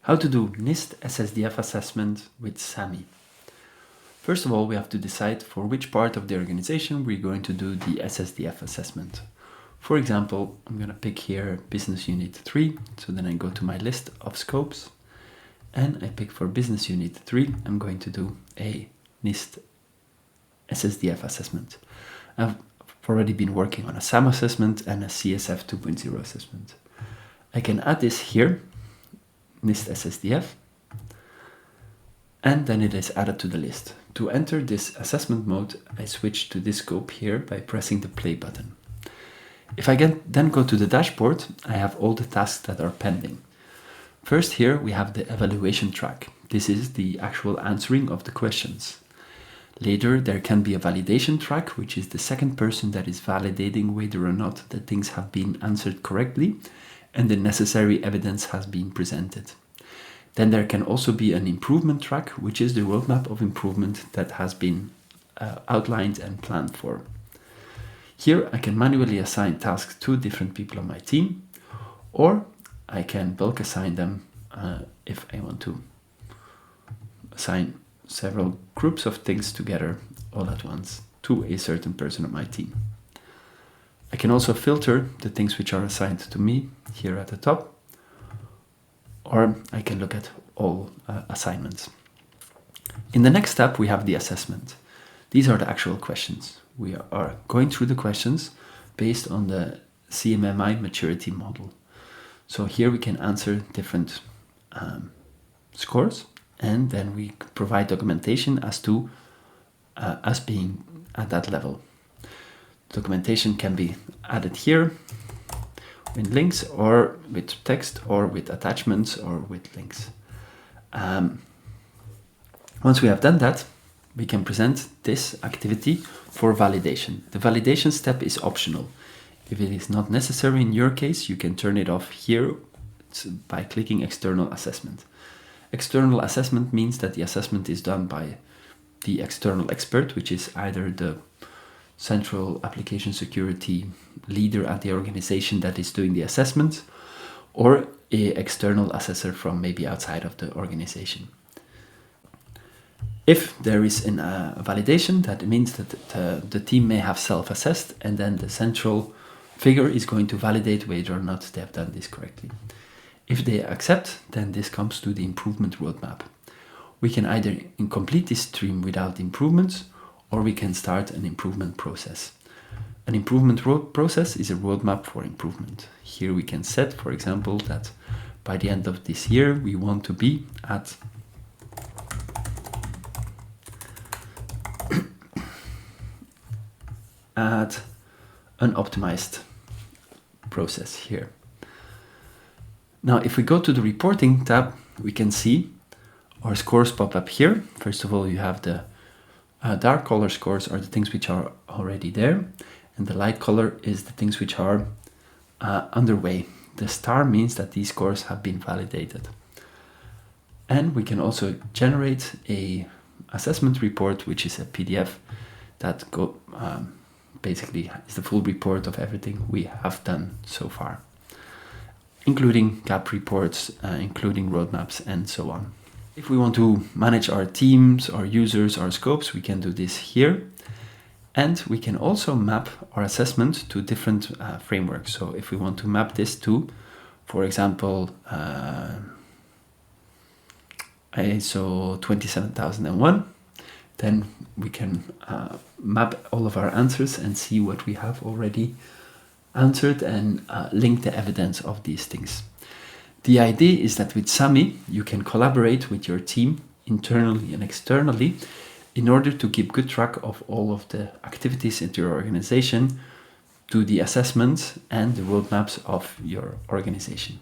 How to do NIST SSDF assessment with SAMMY. First of all, we have to decide for which part of the organization we're going to do the SSDF assessment. For example, I'm going to pick here Business Unit 3. So then I go to my list of scopes and I pick for Business Unit 3. I'm going to do a NIST SSDF assessment. I've already been working on a SAM assessment and a CSF 2.0 assessment. I can add this here, NIST SSDF, and then it is added to the list. To enter this assessment mode, I switch to this scope here by pressing the play button. If I then go to the dashboard, I have all the tasks that are pending. First here we have the evaluation track. This is the actual answering of the questions. Later there can be a validation track, which is the second person that is validating whether or not the things have been answered correctly and the necessary evidence has been presented. Then there can also be an improvement track, which is the roadmap of improvement that has been outlined and planned for. Here I can manually assign tasks to different people on my team, or I can bulk assign them if I want to assign several groups of things together all at once to a certain person on my team. I can also filter the things which are assigned to me here at the top, or I can look at all assignments. In the next step, we have the assessment. These are the actual questions. We are going through the questions based on the CMMI maturity model. So here we can answer different scores, and then we provide documentation as to us being at that level. Documentation can be added here in links or with text or with attachments or with links. Once we have done that, we can present this activity for validation. The validation step is optional. If it is not necessary in your case, you can turn it off here by clicking external assessment. External assessment means that the assessment is done by the external expert, which is either the central application security leader at the organization that is doing the assessment, or an external assessor from maybe outside of the organization. If there is a validation, that means that the team may have self-assessed, and then the central figure is going to validate whether or not they have done this correctly. If they accept, then this comes to the improvement roadmap. We can either complete this stream without improvements, or we can start an improvement process. An improvement process is a roadmap for improvement. Here we can set, for example, that by the end of this year, we want to be at an optimized process here. Now, if we go to the reporting tab, we can see our scores pop up here. First of all, you have the dark color scores are the things which are already there, and the light color is the things which are underway. The star means that these scores have been validated. And we can also generate a assessment report, which is a PDF that basically is the full report of everything we have done so far, including gap reports, including roadmaps, and so on. If we want to manage our teams, our users, our scopes, we can do this here. And we can also map our assessment to different frameworks. So if we want to map this to, for example, ISO 27001, then we can map all of our answers and see what we have already answered and link the evidence of these things. The idea is that with SAMMY, you can collaborate with your team internally and externally in order to keep good track of all of the activities in your organization, do the assessments and the roadmaps of your organization.